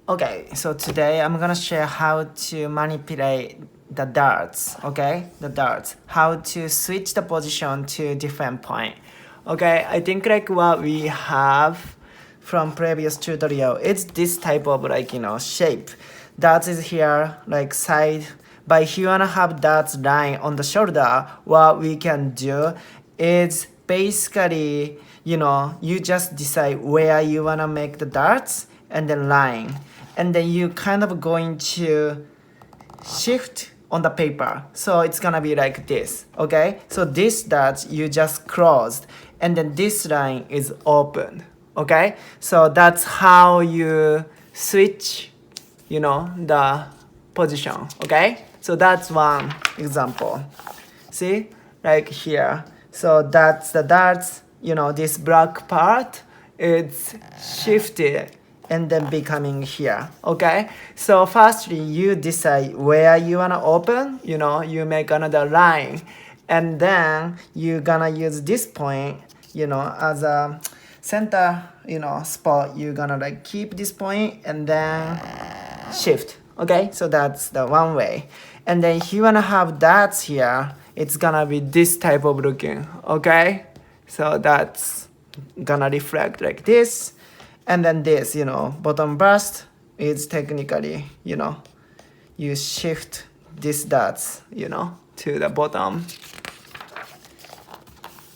Okay, so today I'm gonna share how to manipulate the darts, okay? The darts. How to switch the position to different point. Okay, I think like what we have from previous tutorial, it's this type of shape. Darts is here, like side. But if you wanna have darts line on the shoulder, what we can do is basically, you just decide where you wanna make the darts and then line. And then you kind of going to shift on the paper. So it's gonna be like this, okay? So this dot you just closed and then this line is open, okay? So that's how you switch, the position, okay? So that's one example. See, like here. So that's the darts, this black part, it's shifted and then becoming here, okay? So firstly, you decide where you wanna open, you make another line, and then you're gonna use this point, as a center, spot. You're gonna like keep this point and then shift, okay? So that's the one way. And then if you wanna have dots here, it's gonna be this type of looking, okay? So that's gonna reflect like this. And then this, bottom burst is technically, you shift these dots, to the bottom.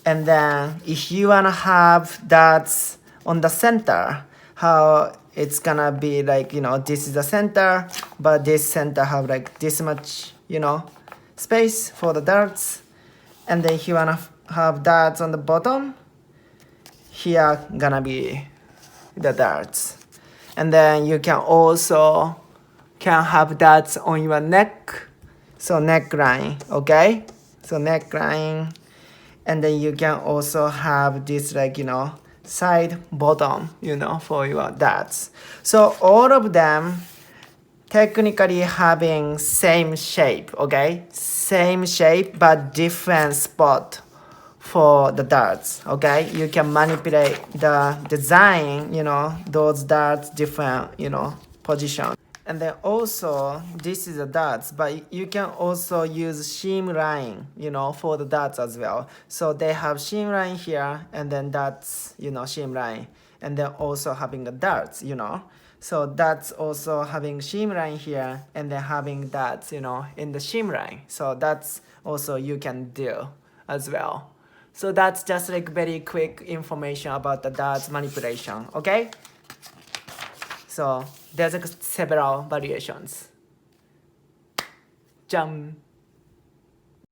And then if you wanna have dots on the center, how it's gonna be like, this is the center, but this center have like this much, space for the dots. And then if you wanna have dots on the bottom, here gonna be the darts. And then you can also have darts on your neck. So neckline, okay? So neckline. And then you can also have this side bottom, for your darts. So all of them technically having same shape, okay? Same shape but different spot for the darts, okay? You can manipulate the design, those darts different, position. And then also, this is the darts, but you can also use seam line, for the darts as well. So they have seam line here, and then that's, seam line. And then also having the darts, So that's also having seam line here, and then having darts, in the seam line. So that's also you can do as well. So that's just like very quick information about the darts manipulation, okay? So there's like several variations. Jump.